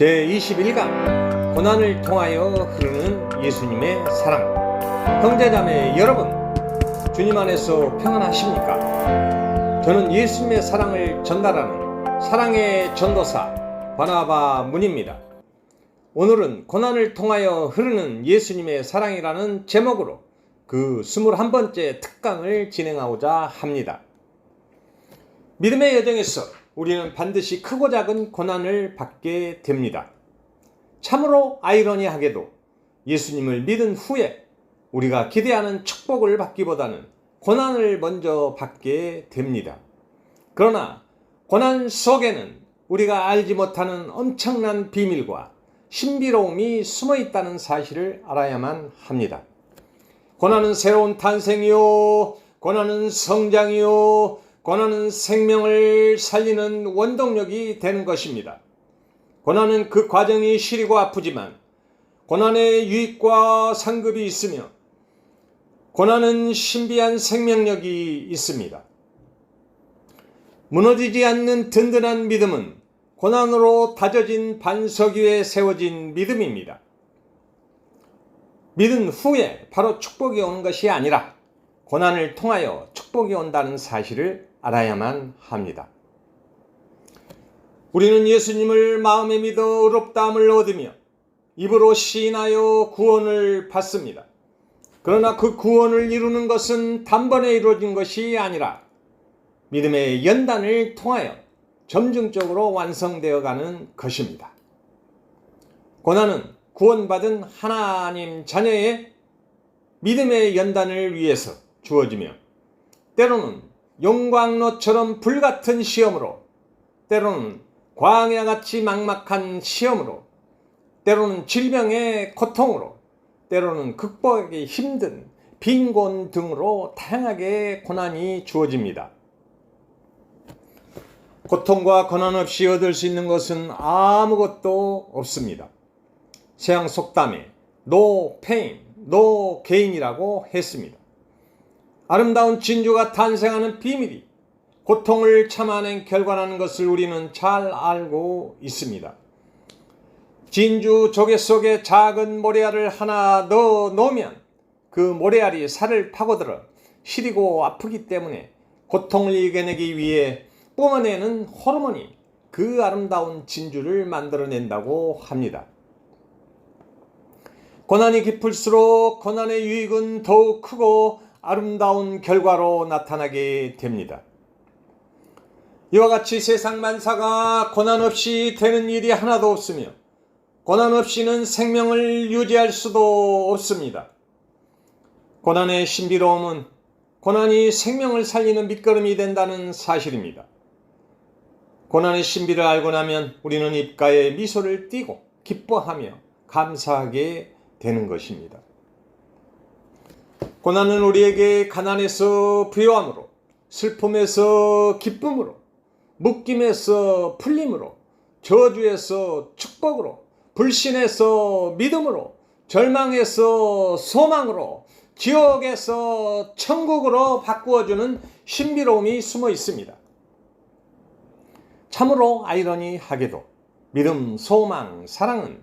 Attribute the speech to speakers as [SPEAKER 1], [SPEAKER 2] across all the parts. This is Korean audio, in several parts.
[SPEAKER 1] 제21강 고난을 통하여 흐르는 예수님의 사랑. 형제자매 여러분, 주님 안에서 평안하십니까? 저는 예수님의 사랑을 전달하는 사랑의 전도사 바나바 문입니다. 오늘은 고난을 통하여 흐르는 예수님의 사랑이라는 제목으로 그 21번째 특강을 진행하고자 합니다. 믿음의 여정에서 우리는 반드시 크고 작은 고난을 받게 됩니다. 참으로 아이러니하게도 예수님을 믿은 후에 우리가 기대하는 축복을 받기보다는 고난을 먼저 받게 됩니다. 그러나 고난 속에는 우리가 알지 못하는 엄청난 비밀과 신비로움이 숨어 있다는 사실을 알아야만 합니다. 고난은 새로운 탄생이요, 고난은 성장이요, 고난은 생명을 살리는 원동력이 되는 것입니다. 고난은 그 과정이 시리고 아프지만 고난의 유익과 상급이 있으며 고난은 신비한 생명력이 있습니다. 무너지지 않는 든든한 믿음은 고난으로 다져진 반석 위에 세워진 믿음입니다. 믿은 후에 바로 축복이 오는 것이 아니라 고난을 통하여 축복이 온다는 사실을 알아야만 합니다. 우리는 예수님을 마음에 믿어 의롭다함을 얻으며 입으로 시인하여 구원을 받습니다. 그러나 그 구원을 이루는 것은 단번에 이루어진 것이 아니라 믿음의 연단을 통하여 점증적으로 완성되어 가는 것입니다. 고난은 구원받은 하나님 자녀의 믿음의 연단을 위해서 주어지며 때로는 용광로처럼 불같은 시험으로, 때로는 광야같이 막막한 시험으로, 때로는 질병의 고통으로, 때로는 극복하기 힘든 빈곤 등으로 다양하게 고난이 주어집니다. 고통과 고난 없이 얻을 수 있는 것은 아무것도 없습니다. 서양 속담에 No pain, no gain이라고 했습니다. 아름다운 진주가 탄생하는 비밀이 고통을 참아낸 결과라는 것을 우리는 잘 알고 있습니다. 진주 조개 속에 작은 모래알을 하나 넣어 놓으면 그 모래알이 살을 파고들어 시리고 아프기 때문에 고통을 이겨내기 위해 뿜어내는 호르몬이 그 아름다운 진주를 만들어낸다고 합니다. 고난이 깊을수록 고난의 유익은 더욱 크고 아름다운 결과로 나타나게 됩니다. 이와 같이 세상 만사가 고난 없이 되는 일이 하나도 없으며 고난 없이는 생명을 유지할 수도 없습니다. 고난의 신비로움은 고난이 생명을 살리는 밑거름이 된다는 사실입니다. 고난의 신비를 알고 나면 우리는 입가에 미소를 띠고 기뻐하며 감사하게 되는 것입니다. 고난은 우리에게 가난에서 부요함으로, 슬픔에서 기쁨으로, 묶임에서 풀림으로, 저주에서 축복으로, 불신에서 믿음으로, 절망에서 소망으로, 지옥에서 천국으로 바꾸어주는 신비로움이 숨어 있습니다. 참으로 아이러니하게도 믿음, 소망, 사랑은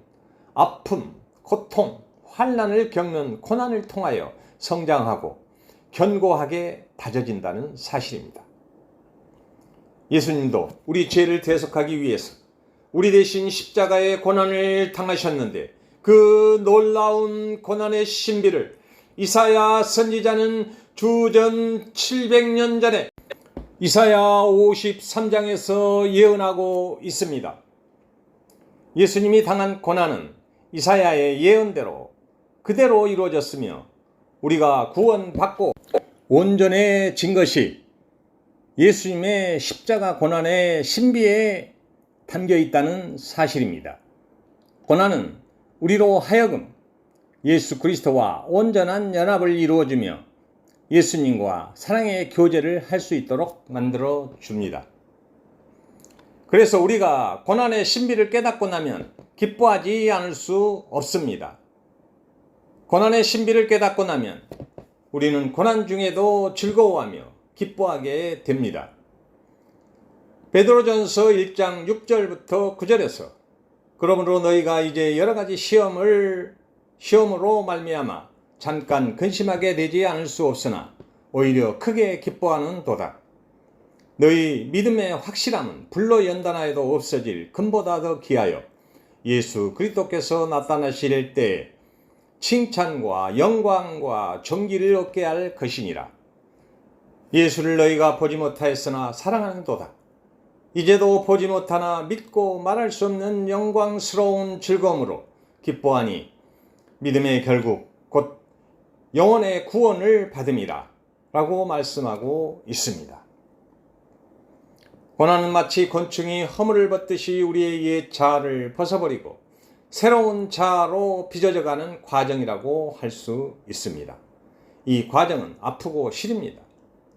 [SPEAKER 1] 아픔, 고통, 환난을 겪는 고난을 통하여 성장하고 견고하게 다져진다는 사실입니다. 예수님도 우리 죄를 대속하기 위해서 우리 대신 십자가의 고난을 당하셨는데 그 놀라운 고난의 신비를 이사야 선지자는 주전 700년 전에 이사야 53장에서 예언하고 있습니다. 예수님이 당한 고난은 이사야의 예언대로 그대로 이루어졌으며 우리가 구원받고 온전해진 것이 예수님의 십자가 고난의 신비에 담겨 있다는 사실입니다. 고난은 우리로 하여금 예수 그리스도와 온전한 연합을 이루어주며 예수님과 사랑의 교제를 할 수 있도록 만들어 줍니다. 그래서 우리가 고난의 신비를 깨닫고 나면 기뻐하지 않을 수 없습니다. 고난의 신비를 깨닫고 나면 우리는 고난 중에도 즐거워하며 기뻐하게 됩니다. 베드로전서 1장 6절부터 9절에서 그러므로 너희가 이제 여러 가지 시험으로 말미암아 잠깐 근심하게 되지 않을 수 없으나 오히려 크게 기뻐하는 도다. 너희 믿음의 확실함은 불로 연단하여도 없어질 금보다 더 귀하여 예수 그리스도께서 나타나실 때 칭찬과 영광과 존귀를 얻게 할 것이니라. 예수를 너희가 보지 못하였으나 사랑하는도다. 이제도 보지 못하나 믿고 말할 수 없는 영광스러운 즐거움으로 기뻐하니 믿음의 결국 곧 영혼의 구원을 받음이라 라고 말씀하고 있습니다. 고난은 마치 곤충이 허물을 벗듯이 우리의 옛 자아를 벗어버리고 새로운 자아로 빚어져가는 과정이라고 할 수 있습니다. 이 과정은 아프고 시립니다.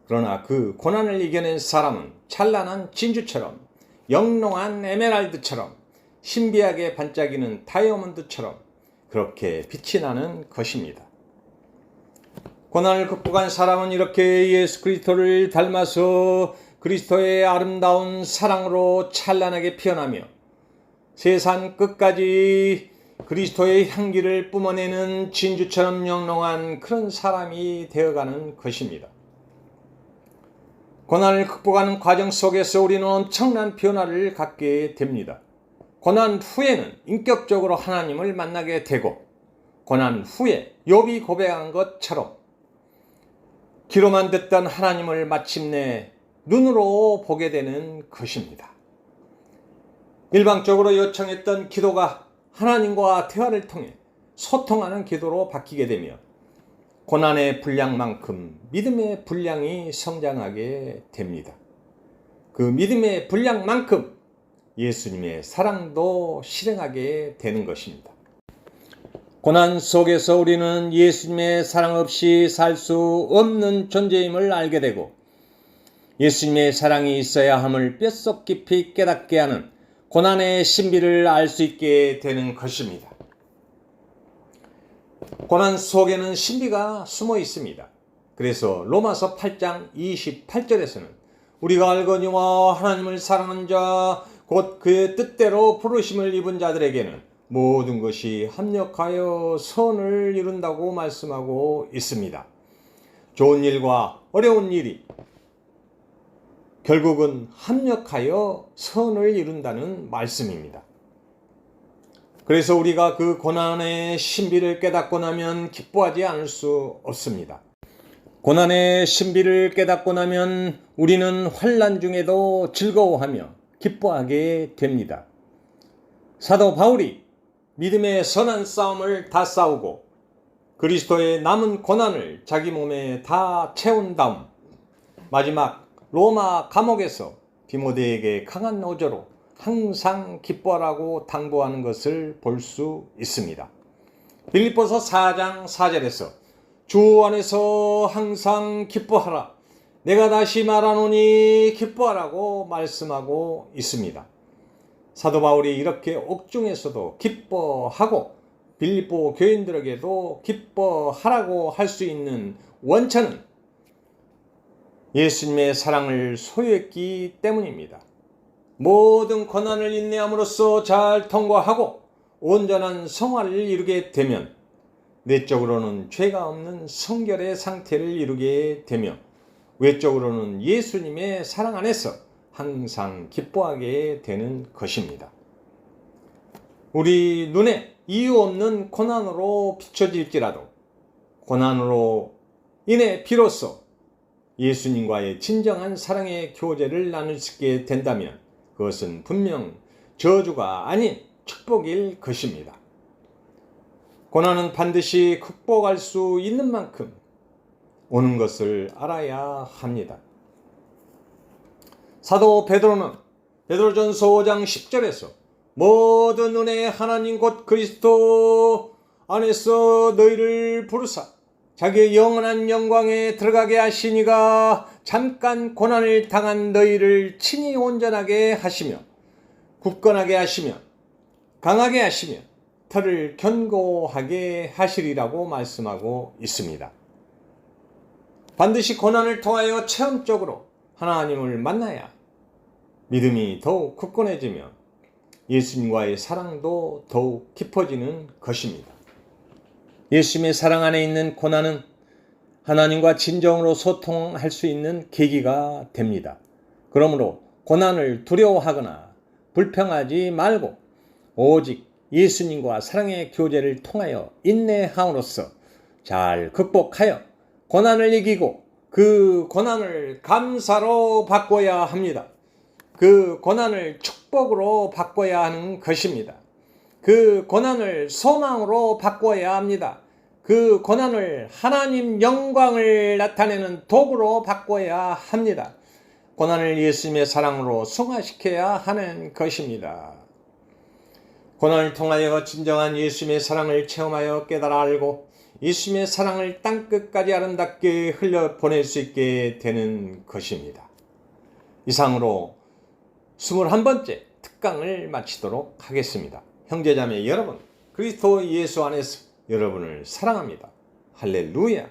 [SPEAKER 1] 그러나 그 고난을 이겨낸 사람은 찬란한 진주처럼 영롱한 에메랄드처럼 신비하게 반짝이는 다이아몬드처럼 그렇게 빛이 나는 것입니다. 고난을 극복한 사람은 이렇게 예수 그리스도를 닮아서 그리스도의 아름다운 사랑으로 찬란하게 피어나며 세상 끝까지 그리스도의 향기를 뿜어내는 진주처럼 영롱한 그런 사람이 되어가는 것입니다. 고난을 극복하는 과정 속에서 우리는 엄청난 변화를 갖게 됩니다. 고난 후에는 인격적으로 하나님을 만나게 되고 고난 후에 욥이 고백한 것처럼 귀로만 듣던 하나님을 마침내 눈으로 보게 되는 것입니다. 일방적으로 요청했던 기도가 하나님과 대화를 통해 소통하는 기도로 바뀌게 되며 고난의 분량만큼 믿음의 분량이 성장하게 됩니다. 그 믿음의 분량만큼 예수님의 사랑도 실행하게 되는 것입니다. 고난 속에서 우리는 예수님의 사랑 없이 살 수 없는 존재임을 알게 되고 예수님의 사랑이 있어야 함을 뼛속 깊이 깨닫게 하는 고난의 신비를 알 수 있게 되는 것입니다. 고난 속에는 신비가 숨어 있습니다. 그래서 로마서 8장 28절에서는 우리가 알거니와 하나님을 사랑하는 자 곧 그의 뜻대로 부르심을 입은 자들에게는 모든 것이 합력하여 선을 이룬다고 말씀하고 있습니다. 좋은 일과 어려운 일이 결국은 합력하여 선을 이룬다는 말씀입니다. 그래서 우리가 그 고난의 신비를 깨닫고 나면 기뻐하지 않을 수 없습니다. 고난의 신비를 깨닫고 나면 우리는 환난 중에도 즐거워하며 기뻐하게 됩니다. 사도 바울이 믿음의 선한 싸움을 다 싸우고 그리스도의 남은 고난을 자기 몸에 다 채운 다음 마지막 로마 감옥에서 디모데에게 강한 어조로 항상 기뻐하라고 당부하는 것을 볼 수 있습니다. 빌립보서 4장 4절에서 주 안에서 항상 기뻐하라. 내가 다시 말하노니 기뻐하라고 말씀하고 있습니다. 사도 바울이 이렇게 옥중에서도 기뻐하고 빌립보 교인들에게도 기뻐하라고 할 수 있는 원천은 예수님의 사랑을 소유했기 때문입니다. 모든 고난을 인내함으로써 잘 통과하고 온전한 성화를 이루게 되면 내적으로는 죄가 없는 성결의 상태를 이루게 되며 외적으로는 예수님의 사랑 안에서 항상 기뻐하게 되는 것입니다. 우리 눈에 이유 없는 고난으로 비춰질지라도 고난으로 인해 비로소 예수님과의 진정한 사랑의 교제를 나눌 수 있게 된다면 그것은 분명 저주가 아닌 축복일 것입니다. 고난은 반드시 극복할 수 있는 만큼 오는 것을 알아야 합니다. 사도 베드로는 베드로전서 5장 10절에서 모든 은혜의 하나님 곧 그리스도 안에서 너희를 부르사 자기의 영원한 영광에 들어가게 하시니가 잠깐 고난을 당한 너희를 친히 온전하게 하시며 굳건하게 하시며 강하게 하시며 털을 견고하게 하시리라고 말씀하고 있습니다. 반드시 고난을 통하여 체험적으로 하나님을 만나야 믿음이 더욱 굳건해지며 예수님과의 사랑도 더욱 깊어지는 것입니다. 예수님의 사랑 안에 있는 고난은 하나님과 진정으로 소통할 수 있는 계기가 됩니다. 그러므로 고난을 두려워하거나 불평하지 말고 오직 예수님과 사랑의 교제를 통하여 인내함으로써 잘 극복하여 고난을 이기고 그 고난을 감사로 바꿔야 합니다. 그 고난을 축복으로 바꿔야 하는 것입니다. 그 고난을 소망으로 바꿔야 합니다. 그 고난을 하나님 영광을 나타내는 도구로 바꿔야 합니다. 고난을 예수님의 사랑으로 승화시켜야 하는 것입니다. 고난을 통하여 진정한 예수님의 사랑을 체험하여 깨달아 알고 예수님의 사랑을 땅끝까지 아름답게 흘려보낼 수 있게 되는 것입니다. 이상으로 21번째 특강을 마치도록 하겠습니다. 형제자매 여러분, 그리스도 예수 안에서 여러분을 사랑합니다. 할렐루야.